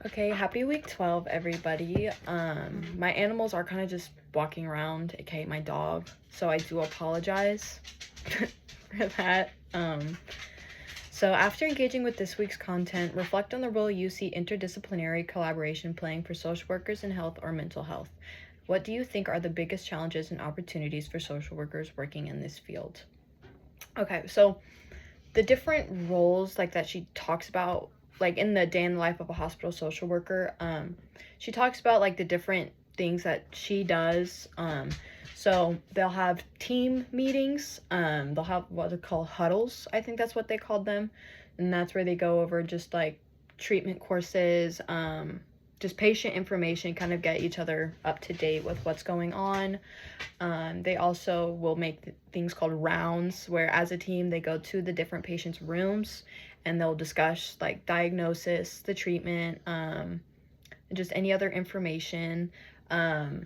Okay, happy week 12, everybody. My animals are kind of just walking around, aka my dog, so I do apologize for that. So after engaging with this week's content, reflect on the role you see interdisciplinary collaboration playing for social workers in health or mental health. What do you think are the biggest challenges and opportunities for social workers working in this field? Okay, so the different roles like that she talks about, like in the day in the life of a hospital social worker, she talks about like the different things that she does. So they'll have team meetings, they'll have what they call huddles, I think that's what they called them, and that's where they go over just like treatment courses, just patient information, kind of get each other up to date with what's going on. They also will make things called rounds, where as a team they go to the different patients' rooms and they'll discuss like diagnosis, the treatment, just any other information. And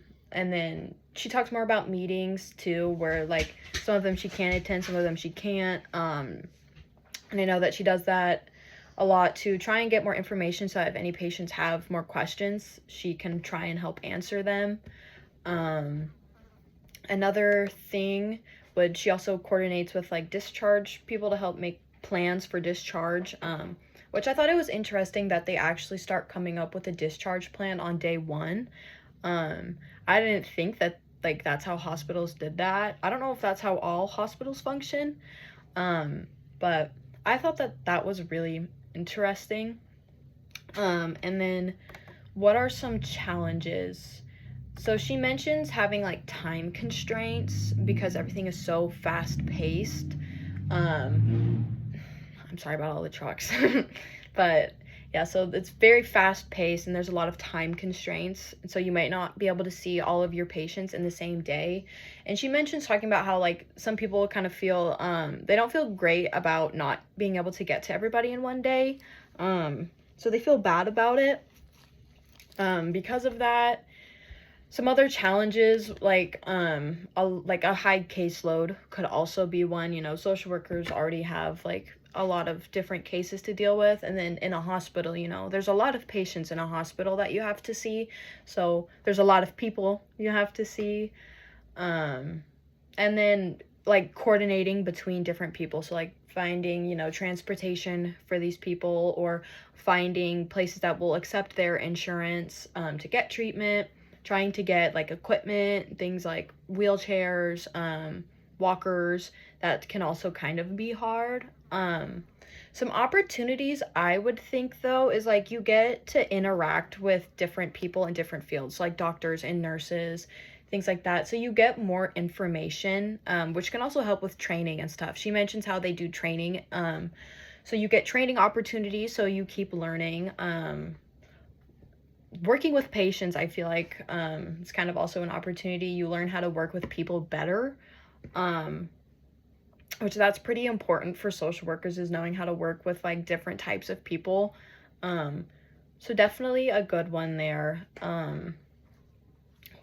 then she talks more about meetings too, where like some of them she can attend, some of them she can't. And I know that she does that a lot to try and get more information, so that if any patients have more questions, she can try and help answer them. Another thing would, she also coordinates with like discharge people to help make plans for discharge, which I thought it was interesting that they actually start coming up with a discharge plan on day one. I didn't think that like that's how hospitals did that. I don't know if that's how all hospitals function, but I thought that that was really interesting. And then what are some challenges? So she mentions having like time constraints because everything is so fast paced. I'm sorry about all the trucks. But yeah, so it's very fast paced and there's a lot of time constraints. And so you might not be able to see all of your patients in the same day. And she mentions talking about how like some people kind of feel they don't feel great about not being able to get to everybody in one day. So they feel bad about it. Because of that, some other challenges like a high caseload could also be one. You know, social workers already have like a lot of different cases to deal with, and then in a hospital, you know, there's a lot of patients in a hospital that you have to see, so there's a lot of people you have to see. And then like coordinating between different people, so like finding, you know, transportation for these people, or finding places that will accept their insurance to get treatment, trying to get like equipment, things like wheelchairs, walkers. That can also kind of be hard. Some opportunities I would think though is like you get to interact with different people in different fields, like doctors and nurses, things like that. So you get more information, which can also help with training and stuff. She mentions how they do training. So you get training opportunities, so you keep learning. Working with patients, I feel like it's kind of also an opportunity. You learn how to work with people better, which that's pretty important for social workers, is knowing how to work with like different types of people. So definitely a good one there.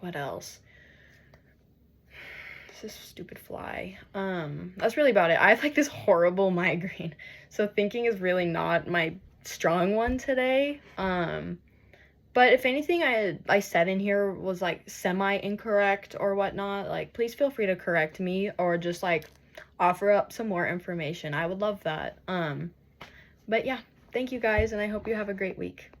What else? This stupid fly. That's really about it. I have like this horrible migraine, so thinking is really not my strong one today. But if anything I said in here was like semi incorrect or whatnot, like please feel free to correct me or just like offer up some more information. I would love that. But yeah, thank you guys, and I hope you have a great week.